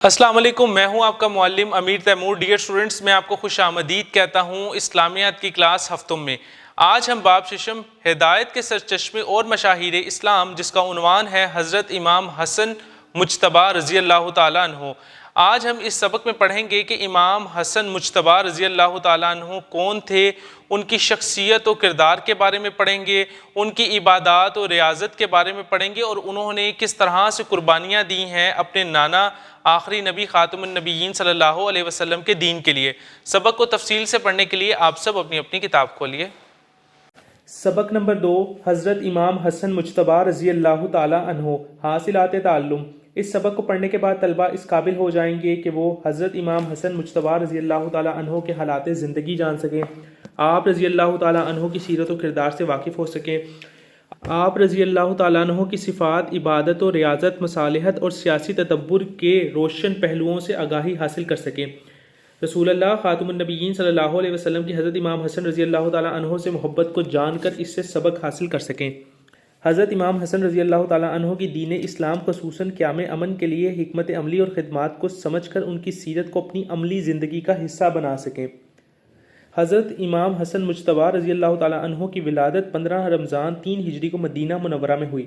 السلام علیکم، میں ہوں آپ کا معلم امیر تیمور۔ ڈیئر اسٹوڈنٹس، میں آپ کو خوش آمدید کہتا ہوں اسلامیات کی کلاس ہفتم میں۔ آج ہم باب ششم ہدایت کے سرچشمے اور مشاہیر اسلام، جس کا عنوان ہے حضرت امام حسن مجتبی رضی اللہ تعالیٰ عنہ۔ آج ہم اس سبق میں پڑھیں گے کہ امام حسن مجتبی رضی اللہ تعالیٰ عنہ کون تھے، ان کی شخصیت و کردار کے بارے میں پڑھیں گے، ان کی عبادات و ریاضت کے بارے میں پڑھیں گے، اور انہوں نے کس طرح سے قربانیاں دی ہیں اپنے نانا آخری نبی خاتم النبیین صلی اللہ علیہ وسلم کے دین کے لیے۔ سبق کو تفصیل سے پڑھنے کے لیے آپ سب اپنی اپنی کتاب کھولیے۔ سبق نمبر 2، حضرت امام حسن مجتبی رضی اللہ تعالیٰ عنہ، حاصلات تعلم۔ اس سبق کو پڑھنے کے بعد طلبہ اس قابل ہو جائیں گے کہ وہ حضرت امام حسن مجتبی رضی اللہ تعالیٰ عنہ کے حالات زندگی جان سکیں، آپ رضی اللہ تعالیٰ عنہ کی سیرت و کردار سے واقف ہو سکیں، آپ رضی اللہ تعالیٰ عنہ کی صفات، عبادت و ریاضت، مصالحت اور سیاسی تدبر کے روشن پہلوؤں سے آگاہی حاصل کر سکیں، رسول اللہ خاتم النبیین صلی اللہ علیہ وسلم کی حضرت امام حسن رضی اللہ تعالیٰ عنہ سے محبت کو جان کر اس سے سبق حاصل کر سکیں۔ حضرت امام حسن رضی اللہ تعالیٰ عنہ کی دین اسلام خصوصاً قیام امن کے لیے حکمت عملی اور خدمات کو سمجھ کر ان کی سیرت کو اپنی عملی زندگی کا حصہ بنا سکیں۔ حضرت امام حسن مجتبی رضی اللہ تعالیٰ عنہ کی ولادت 15 رمضان 3 ہجری کو مدینہ منورہ میں ہوئی۔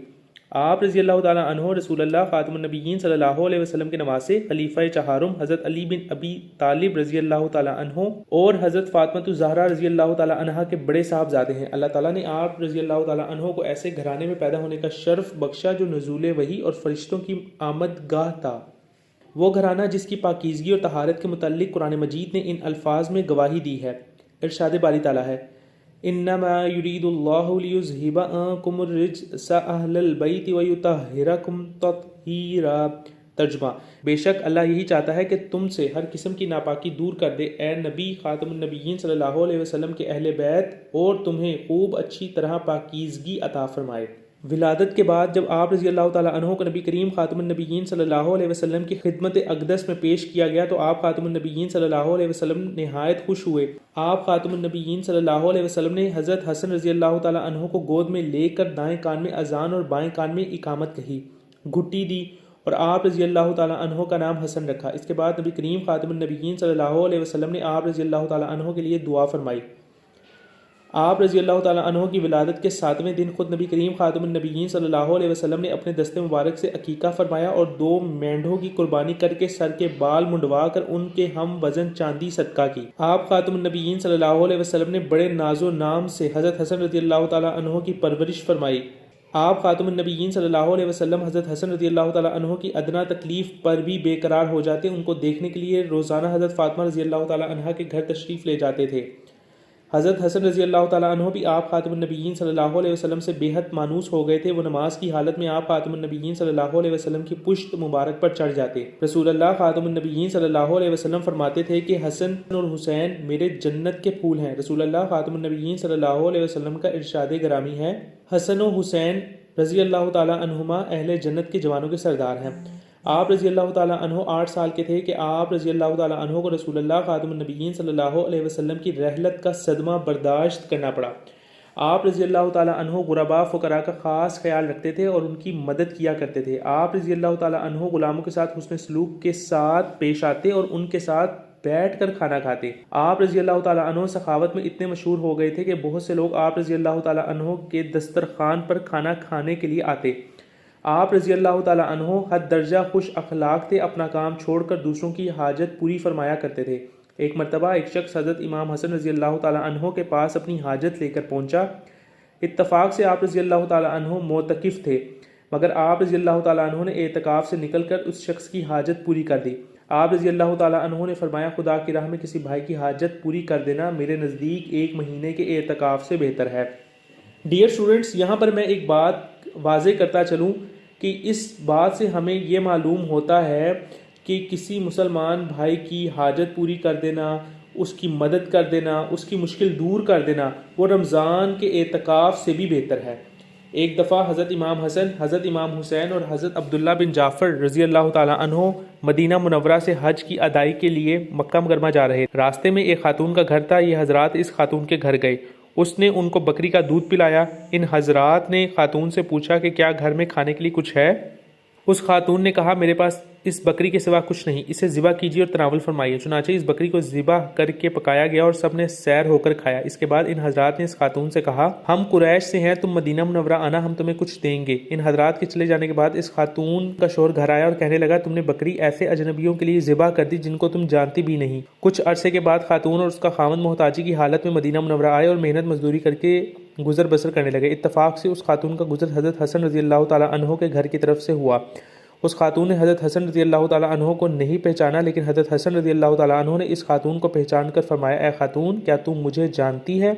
آپ رضی اللہ تعالیٰ عنہ رسول اللہ خاتم النبیین صلی اللہ علیہ وسلم کے نواسے، خلیفہ چہارم حضرت علی بن ابی طالب رضی اللہ تعالیٰ عنہ اور حضرت فاطمہ الزہرا رضی اللہ تعالیٰ عنہ کے بڑے صاحبزادے ہیں۔ اللہ تعالیٰ نے آپ رضی اللہ تعالیٰ عنہ کو ایسے گھرانے میں پیدا ہونے کا شرف بخشا جو نزول وحی اور فرشتوں کی آمد گاہ تھا۔ وہ گھرانہ جس کی پاکیزگی اور طہارت کے متعلق قرآن مجید نے ان الفاظ میں گواہی دی ہے۔ ارشاد باری تعالیٰ ہے، انما یرید اللہ لیذہب عنکم الرجس اہل البیت ویطہرکم تطہیرا۔ ترجمہ، بے شک اللہ یہی چاہتا ہے کہ تم سے ہر قسم کی ناپاکی دور کر دے اے نبی خاتم النبیین صلی اللہ علیہ وسلم کے اہل بیت، اور تمہیں خوب اچھی طرح پاکیزگی عطا فرمائے۔ ولادت کے بعد جب آپ رضی اللہ تعالیٰ عنہ کو نبی کریم خاتم النبیین صلی اللہ علیہ وسلم کی خدمت اقدس میں پیش کیا گیا تو آپ خاتم النبیین صلی اللہ علیہ وسلم نہایت خوش ہوئے۔ آپ خاتم النبیین صلی اللہ علیہ وسلم نے حضرت حسن رضی اللہ تعالیٰ عنہ کو گود میں لے کر دائیں کان میں اذان اور بائیں کان میں اقامت کہی، گھٹی دی اور آپ رضی اللہ تعالیٰ عنہ کا نام حسن رکھا۔ اس کے بعد نبی کریم خاتم النبیین صلی اللہ علیہ وسلم نے آپ رضی اللہ تعالیٰ عنہ کے لیے دعا فرمائی۔ آپ رضی اللہ تعالیٰ عنہ کی ولادت کے 7ویں دن خود نبی کریم خاتم النبیین صلی اللہ علیہ وسلم نے اپنے دست مبارک سے عقیقہ فرمایا اور 2 مینڈھوں کی قربانی کر کے سر کے بال منڈوا کر ان کے ہم وزن چاندی صدقہ کی۔ آپ خاتم النبیین صلی اللہ علیہ وسلم نے بڑے ناز و نام سے حضرت حسن رضی اللہ تعالیٰ عنہ کی پرورش فرمائی۔ آپ خاتم النبیین صلی اللہ علیہ وسلم حضرت حسن رضی اللہ تعالیٰ عنہ کی ادنا تکلیف پر بھی بے قرار ہو جاتے، ان کو دیکھنے کے لیے روزانہ حضرت فاطمہ رضی اللہ تعالیٰ عنہ کے گھر تشریف لے جاتے تھے۔ حضرت حسن رضی اللہ تعالیٰ عنہ بھی آپ خاتم النبیین صلی اللہ علیہ وسلم سے بے حد مانوس ہو گئے تھے۔ وہ نماز کی حالت میں آپ خاتم النبیین صلی اللہ علیہ وسلم کی پشت مبارک پر چڑھ جاتے۔ رسول اللہ خاتم النبیین صلی اللہ علیہ وسلم فرماتے تھے کہ حسن اور حسین میرے جنت کے پھول ہیں۔ رسول اللہ خاتم النبیین صلی اللہ علیہ وسلم کا ارشاد گرامی ہے، حسن و حسین رضی اللہ تعالیٰ عنہما اہل جنت کے جوانوں کے سردار ہیں۔ آپ رضی اللہ تعالیٰ عنہ 8 سال کے تھے کہ آپ رضی اللہ تعالیٰ عنہ کو رسول اللہ خاتم النبیین صلی اللہ علیہ وسلم کی رحلت کا صدمہ برداشت کرنا پڑا۔ آپ رضی اللہ تعالیٰ عنہ غرباء فقراء کا خاص خیال رکھتے تھے اور ان کی مدد کیا کرتے تھے۔ آپ رضی اللہ تعالیٰ عنہ غلاموں کے ساتھ حسن سلوک کے ساتھ پیش آتے اور ان کے ساتھ بیٹھ کر کھانا کھاتے۔ آپ رضی اللہ تعالیٰ عنہ سخاوت میں اتنے مشہور ہو گئے تھے کہ بہت سے لوگ آپ رضی اللہ تعالیٰ عنہ کے دسترخوان پر کھانا کھانے کے لیے آتے۔ آپ رضی اللہ تعالیٰ عنہ حد درجہ خوش اخلاق تھے، اپنا کام چھوڑ کر دوسروں کی حاجت پوری فرمایا کرتے تھے۔ ایک مرتبہ ایک شخص حضرت امام حسن رضی اللہ تعالیٰ عنہ کے پاس اپنی حاجت لے کر پہنچا۔ اتفاق سے آپ رضی اللہ تعالیٰ عنہ معتکف تھے، مگر آپ رضی اللہ تعالیٰ عنہ نے اعتکاف سے نکل کر اس شخص کی حاجت پوری کر دی۔ آپ رضی اللہ تعالیٰ عنہ نے فرمایا، خدا کی راہ میں کسی بھائی کی حاجت پوری کر دینا میرے نزدیک 1 مہینے کے اعتکاف سے بہتر ہے۔ ڈیئر اسٹوڈنٹس، یہاں پر میں ایک بات واضح کرتا چلوں کہ اس بات سے ہمیں یہ معلوم ہوتا ہے کہ کسی مسلمان بھائی کی حاجت پوری کر دینا، اس کی مدد کر دینا، اس کی مشکل دور کر دینا، وہ رمضان کے اعتکاف سے بھی بہتر ہے۔ ایک دفعہ حضرت امام حسن، حضرت امام حسین اور حضرت عبداللہ بن جعفر رضی اللہ تعالیٰ عنہ مدینہ منورہ سے حج کی ادائیگی کے لیے مکہ مکرمہ جا رہے۔ راستے میں ایک خاتون کا گھر تھا، یہ حضرات اس خاتون کے گھر گئے۔ اس نے ان کو بکری کا دودھ پلایا۔ ان حضرات نے خاتون سے پوچھا کہ کیا گھر میں کھانے کے لیے کچھ ہے؟ اس خاتون نے کہا میرے پاس اس بکری کے سوا کچھ نہیں، اسے ذبح کیجیے اور تناول فرمائیے۔ چنانچہ اس بکری کو ذبح کر کے پکایا گیا اور سب نے سیر ہو کر کھایا۔ اس کے بعد ان حضرات نے اس خاتون سے کہا ہم قریش سے ہیں، تم مدینہ منورہ آنا، ہم تمہیں کچھ دیں گے۔ ان حضرات کے چلے جانے کے بعد اس خاتون کا شوہر گھر آیا اور کہنے لگا تم نے بکری ایسے اجنبیوں کے لیے ذبح کر دی جن کو تم جانتی بھی نہیں۔ کچھ عرصے کے بعد خاتون اور اس کا خاوند محتاجی کی حالت میں مدینہ منورہ آئے اور محنت مزدوری کر کے گزر بسر کرنے لگے۔ اتفاق سے اس خاتون کا گزر حضرت حسن رضی اللہ تعالیٰ عنہ کے گھر کی طرف سے ہوا۔ اس خاتون نے حضرت حسن رضی اللہ تعالیٰ عنہ کو نہیں پہچانا، لیکن حضرت حسن رضی اللہ تعالیٰ عنہ نے اس خاتون کو پہچان کر فرمایا اے خاتون کیا تم مجھے جانتی ہے؟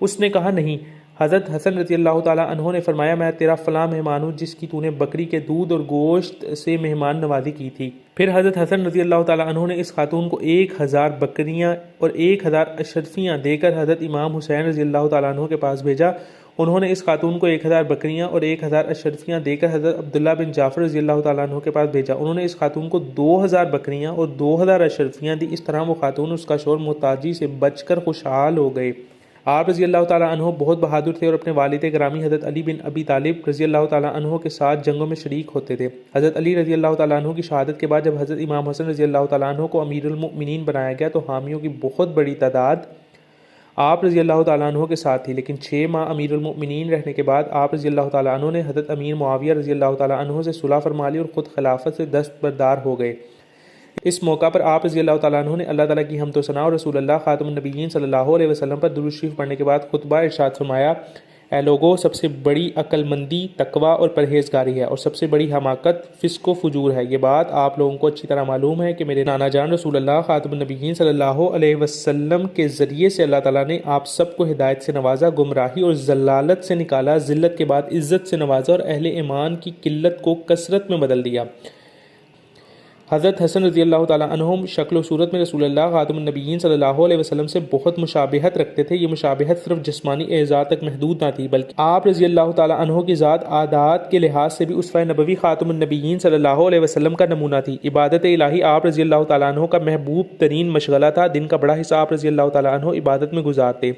اس نے کہا نہیں۔ حضرت حسن رضی اللہ تعالیٰ عنہ نے فرمایا میں تیرا فلاں مہمان ہوں جس کی تو نے بکری کے دودھ اور گوشت سے مہمان نوازی کی تھی۔ پھر حضرت حسن رضی اللہ تعالیٰ عنہ نے اس خاتون کو 1000 بکریاں اور 1000 اشرفیاں دے کر حضرت امام حسین رضی اللہ تعالیٰ عنہ کے پاس بھیجا۔ انہوں نے اس خاتون کو 1000 بکریاں اور 1000 اشرفیاں دے کر حضرت عبداللہ بن جعفر رضی اللہ تعالیٰ عنہ کے پاس بھیجا۔ انہوں نے اس خاتون کو 2000 بکریاں اور 2000 اشرفیاں دی۔ اس طرح وہ خاتون اس کا شوہر محتاجی سے بچ کر خوشحال ہو گئے۔ آپ رضی اللہ تعالیٰ عنہ بہت بہادر تھے اور اپنے والد گرامی حضرت علی بن ابی طالب رضی اللہ تعالیٰ عنہ کے ساتھ جنگوں میں شریک ہوتے تھے۔ حضرت علی رضی اللہ تعالیٰ عنہ کی شہادت کے بعد جب حضرت امام حسن رضی اللہ تعالیٰ عنہ کو امیر المؤمنین بنایا گیا تو حامیوں کی بہت بڑی تعداد آپ رضی اللہ تعالیٰ عنہ کے ساتھ تھی، لیکن 6 ماہ امیر المؤمنین رہنے کے بعد آپ رضی اللہ تعالیٰ عنہ نے حضرت امیر معاویہ رضی اللہ تعالیٰ عنہ سے صلح فرما لی اور خود خلافت سے دستبردار ہو گئے۔ اس موقع پر آپ رضی اللہ تعالیٰ عنہ نے اللہ تعالیٰ کی حمد و ثنا اور رسول اللہ خاتم النبیین صلی اللہ علیہ وسلم پر درود شریف پڑھنے کے بعد خطبہ ارشاد فرمایا اے لوگو سب سے بڑی عقل مندی تقوی اور پرہیزگاری ہے اور سب سے بڑی حماقت فسق و فجور ہے۔ یہ بات آپ لوگوں کو اچھی طرح معلوم ہے کہ میرے نانا جان رسول اللہ خاتم النبیین صلی اللہ علیہ وسلم کے ذریعے سے اللہ تعالیٰ نے آپ سب کو ہدایت سے نوازا، گمراہی اور ضلالت سے نکالا، ذلت کے بعد عزت سے نوازا اور اہل ایمان کی قلت کو کثرت میں بدل دیا۔ حضرت حسن رضی اللہ تعالیٰ عنہ شکل و صورت میں رسول اللہ خاتم النبیین صلی اللہ علیہ وسلم سے بہت مشابہت رکھتے تھے۔ یہ مشابہت صرف جسمانی اعضاء تک محدود نہ تھی بلکہ آپ رضی اللہ تعالیٰ عنہ کی ذات عادات کے لحاظ سے بھی اسوہ نبوی خاتم النبیین صلی اللہ علیہ وسلم کا نمونہ تھی۔ عبادت الہی آپ رضی اللہ تعالیٰ عنہ کا محبوب ترین مشغلہ تھا۔ دن کا بڑا حصہ آپ رضی اللہ تعالیٰ عنہ عبادت میں گزارتے۔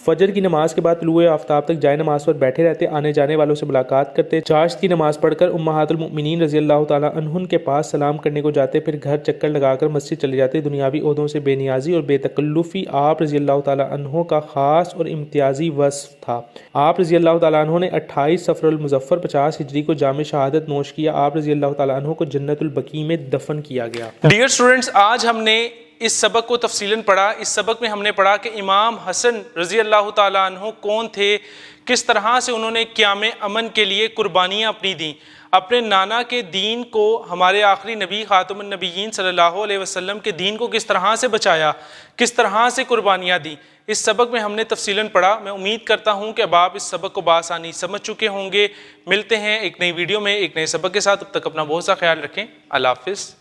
فجر کی نماز کے بعد طلوع آفتاب تک جائے نماز پر بیٹھے رہتے، آنے جانے والوں سے ملاقات کرتے، چاشت کی نماز پڑھ کر امہات المؤمنین رضی اللہ تعالیٰ عنہن کے پاس سلام کرنے کو جاتے، پھر گھر چکر لگا کر مسجد چلے جاتے۔ دنیاوی عہدوں سے بے نیازی اور بے تکلفی آپ رضی اللہ تعالیٰ عنہ کا خاص اور امتیازی وصف تھا۔ آپ رضی اللہ تعالیٰ عنہ نے 28 صفر المظفر 50 ہجری کو جام شہادت نوش کیا۔ آپ رضی اللہ تعالیٰ عنہ کو جنت البقیع میں دفن کیا گیا۔ ڈیئر اسٹوڈنٹس، آج ہم نے اس سبق کو تفصیلاً پڑھا۔ اس سبق میں ہم نے پڑھا کہ امام حسن رضی اللہ تعالیٰ عنہ کون تھے، کس طرح سے انہوں نے قیام امن کے لیے قربانیاں اپنی دیں، اپنے نانا کے دین کو، ہمارے آخری نبی خاتم النبیین صلی اللہ علیہ وسلم کے دین کو کس طرح سے بچایا، کس طرح سے قربانیاں دیں۔ اس سبق میں ہم نے تفصیلاً پڑھا۔ میں امید کرتا ہوں کہ اب آپ اس سبق کو بآسانی سمجھ چکے ہوں گے۔ ملتے ہیں ایک نئی ویڈیو میں ایک نئے سبق کے ساتھ، تب تک اپنا بہت سا خیال رکھیں۔ اللہ حافظ۔